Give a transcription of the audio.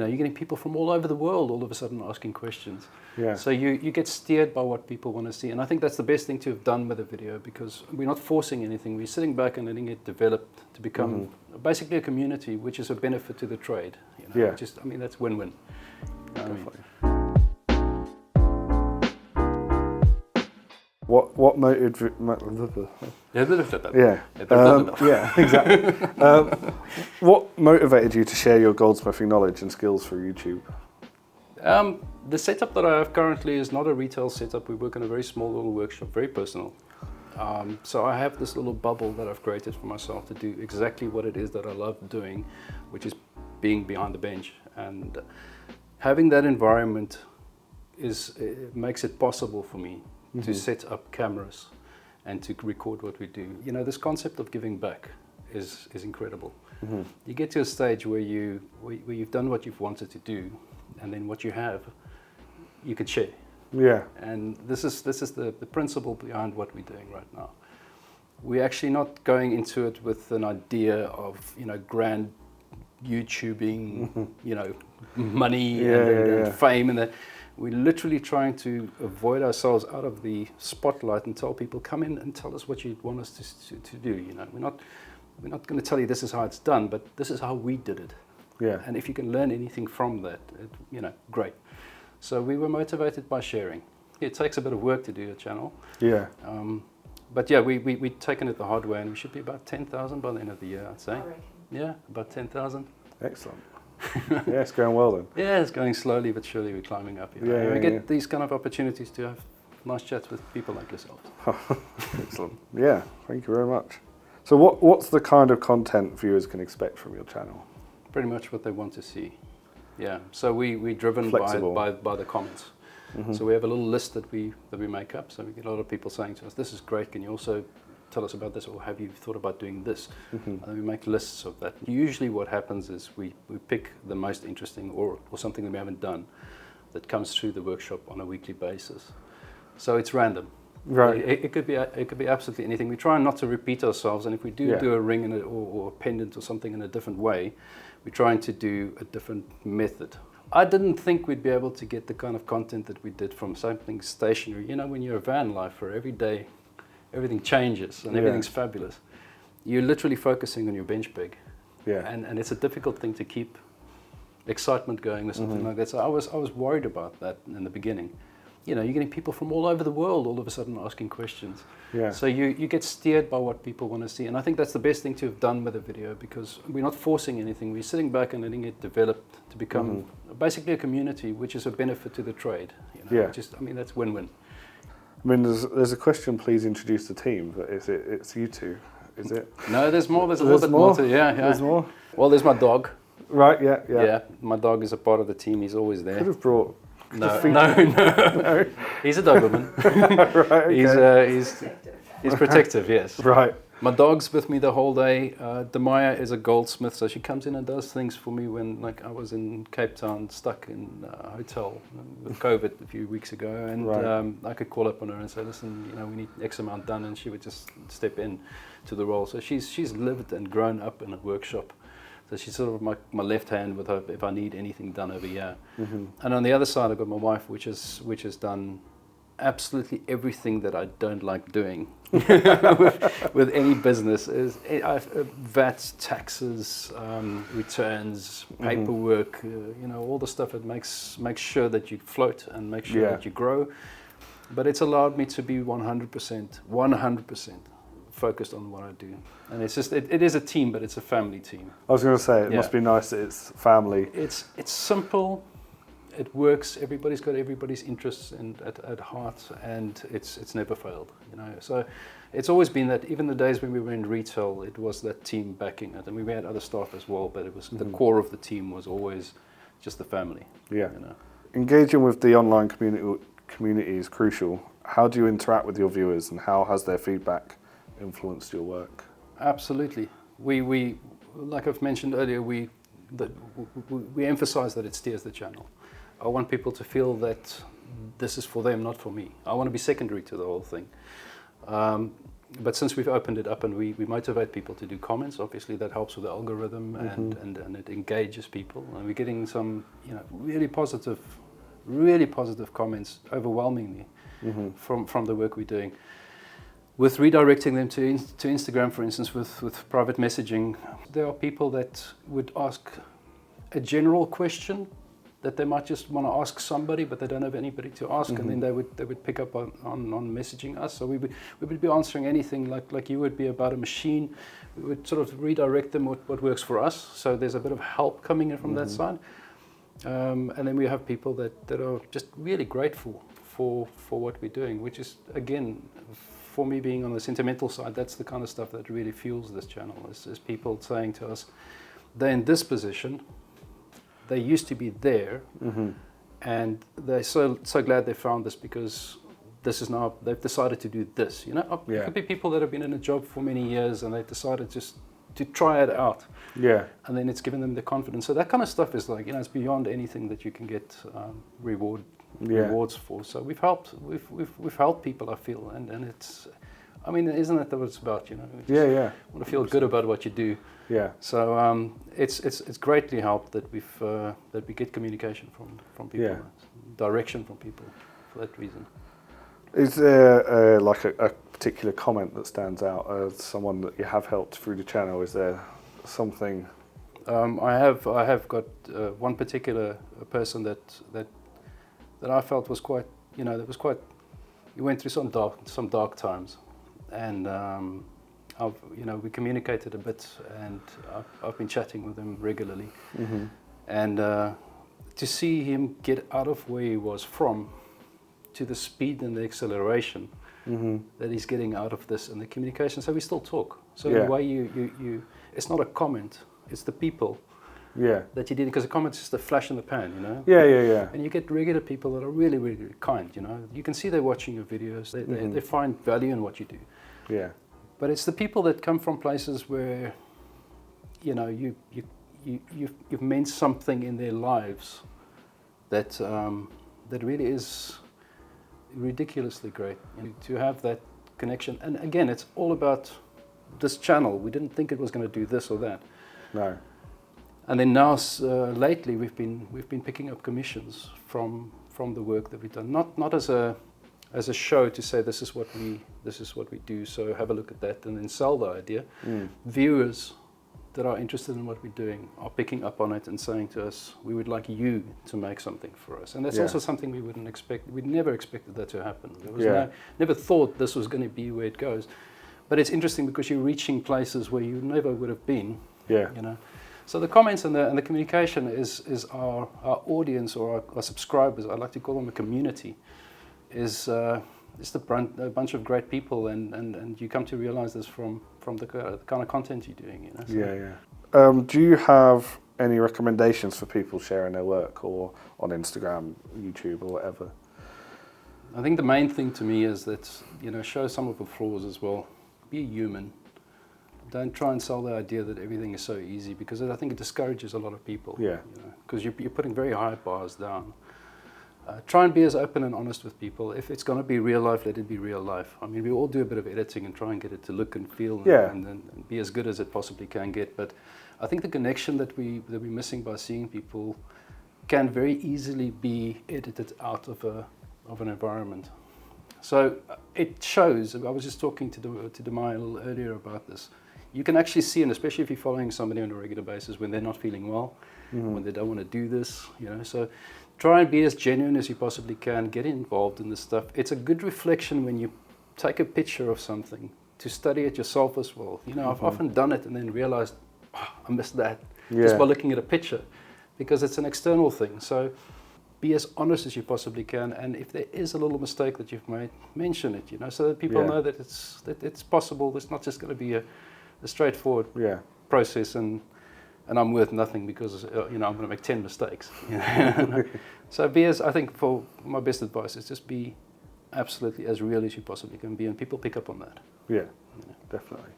you're getting people from all over the world all of a sudden asking questions. Yeah. So you get steered by what people want to see. And I think that's the best thing to have done with a video, because we're not forcing anything. We're sitting back and letting it develop to become basically a community, which is a benefit to the trade. Yeah. That's win-win. Definitely. What motivated? Yeah, exactly. What motivated you to share your goldsmithing knowledge and skills through YouTube? The setup that I have currently is not a retail setup. We work in a very small little workshop, very personal. So I have this little bubble that I've created for myself to do exactly what it is that I love doing, which is being behind the bench. And having that environment it makes it possible for me to set up cameras and to record what we do. This concept of giving back is incredible. You get to a stage where you've done what you've wanted to do, and then what you have, you can share. Yeah. And this is the principle behind what we're doing right now. We're actually not going into it with an idea of grand YouTubing, money and fame, and that. We're literally trying to avoid ourselves out of the spotlight and tell people, come in and tell us what you want us to do. We're not going to tell you this is how it's done, but this is how we did it. Yeah. And if you can learn anything from that, great. So we were motivated by sharing. It takes a bit of work to do a channel. Yeah. But yeah, we've taken it the hard way, and we should be about 10,000 by the end of the year, I'd say. I reckon. Yeah, about 10,000. Excellent. Yeah, it's going well then. Yeah, it's going slowly but surely. We're climbing up. We get these kind of opportunities to have nice chats with people like yourselves. Excellent. Yeah, thank you very much. So what's the kind of content viewers can expect from your channel? Pretty much what they want to see. Yeah. So we're driven by the comments. So we have a little list that we make up. So we get a lot of people saying to us, "This is great. Can you also tell us about this, or have you thought about doing this?" And then we make lists of that. Usually what happens is we pick the most interesting or something that we haven't done that comes through the workshop on a weekly basis. So it's random. Right. It could be absolutely anything. We try not to repeat ourselves, and if we do a ring or a pendant or something in a different way, we're trying to do a different method. I didn't think we'd be able to get the kind of content that we did from something stationary. When you're a van lifer, every day everything changes and everything's fabulous. You're literally focusing on your bench peg. Yeah. And it's a difficult thing to keep excitement going with something like that. So I was worried about that in the beginning. You're getting people from all over the world all of a sudden asking questions. Yeah. So you get steered by what people want to see. And I think that's the best thing to have done with a video, because we're not forcing anything. We're sitting back and letting it develop to become basically a community, which is a benefit to the trade. Yeah. That's win-win. I mean, there's a question, please introduce the team, but it's you two, is it? No, there's more. There's a little bit more to There's more? Well, there's my dog. Right, yeah. Yeah, my dog is a part of the team. He's always there. Could have brought... No. He's a Doberman. Right, okay. He's protective, yes. Right. My dog's with me the whole day. Demaya is a goldsmith, so she comes in and does things for me when, I was in Cape Town, stuck in a hotel with COVID a few weeks ago, and I could call up on her and say, listen, we need X amount done, and she would just step in to the role. So she's lived and grown up in a workshop. So she's sort of my left hand with her if I need anything done over here. And on the other side, I've got my wife, which has done absolutely everything that I don't like doing with any business. VATs, taxes, returns, paperwork, all the stuff that makes sure that you float and make sure that you grow. But it's allowed me to be 100% focused on what I do. And it's just, it is a team, but it's a family team. I was going to say, it must be nice that it's family. It's simple, it works, everybody's got everybody's interests at heart, and it's never failed, So it's always been that. Even the days when we were in retail, it was that team backing it. And we had other staff as well, but it was the core of the team was always just the family. Yeah. Engaging with the online community is crucial. How do you interact with your viewers, and how has their feedback influenced your work? Absolutely. We like I've mentioned earlier, we emphasize that it steers the channel. I want people to feel that this is for them, not for me. I want to be secondary to the whole thing. but since we've opened it up and we motivate people to do comments, obviously that helps with the algorithm and it engages people. And we're getting some, really positive comments overwhelmingly from the work we're doing. With redirecting them to Instagram, for instance, with private messaging, there are people that would ask a general question that they might just want to ask somebody, but they don't have anybody to ask, and then they would pick up on messaging us. So we would be answering anything like you would be about a machine. We would sort of redirect them what works for us. So there's a bit of help coming in from that side. And then we have people that are just really grateful for what we're doing, which is, again, for me being on the sentimental side, that's the kind of stuff that really fuels this channel, is people saying to us, they're in this position, they used to be there, and they're so glad they found this because this is now, they've decided to do this. It could be people that have been in a job for many years and they've decided just to try it out. Yeah. And then it's given them the confidence. So that kind of stuff is like, it's beyond anything that you can get rewards for. So we've helped people, I feel, and it's, isn't that what it's about? You want to feel good about what you do. Yeah. So it's greatly helped that that we get communication from people, direction from people for that reason. Is there like a particular comment that stands out as someone that you have helped through the channel? Is there something? I have got one particular person that I felt was quite, we went through some dark times, and we communicated a bit, and I've been chatting with him regularly, and to see him get out of where he was from, to the speed and the acceleration that he's getting out of this and the communication. So we still talk. So in a way, you it's not a comment, it's the people that you did, because a comment is just a flash in the pan, Yeah. And you get regular people that are really, really kind, You can see they're watching your videos, they find value in what you do. Yeah. But it's the people that come from places where, you've meant something in their lives that really is ridiculously great, to have that connection. And again, it's all about this channel. We didn't think it was going to do this or that. No. And then now, lately, we've been picking up commissions from the work that we've done. Not as a show to say this is what we do. So have a look at that and then sell the idea. Viewers that are interested in what we're doing are picking up on it and saying to us, we would like you to make something for us. And that's also something we wouldn't expect. We never expected that to happen. There was never thought this was going to be where it goes. But it's interesting because you're reaching places where you never would have been. Yeah. So the comments and the communication is our audience, or our subscribers. I like to call them a community. Is a bunch of great people, and you come to realize this from the kind of content you're doing. So. Do you have any recommendations for people sharing their work, or on Instagram, YouTube, or whatever? I think the main thing to me is that show some of the flaws as well. Be human. Don't try and sell the idea that everything is so easy, because I think it discourages a lot of people. Yeah. Because you're putting very high bars down. Try and be as open and honest with people. If it's going to be real life, let it be real life. We all do a bit of editing and try and get it to look and feel and be as good as it possibly can get. But I think the connection that we're missing by seeing people can very easily be edited out of an environment. So it shows. I was just talking to Demai a little earlier about this. You can actually see, and especially if you're following somebody on a regular basis, when they're not feeling well, when they don't want to do this, So try and be as genuine as you possibly can. Get involved in this stuff. It's a good reflection when you take a picture of something to study it yourself as well. I've often done it and then realized, I missed that just by looking at a picture, because it's an external thing. So be as honest as you possibly can, and if there is a little mistake that you've made, mention it. So that people know that it's possible. It's not just going to be a straightforward process, and I'm worth nothing because I'm going to make 10 mistakes. So I think for my best advice is just be absolutely as real as you possibly can be, and people pick up on that. Yeah, definitely.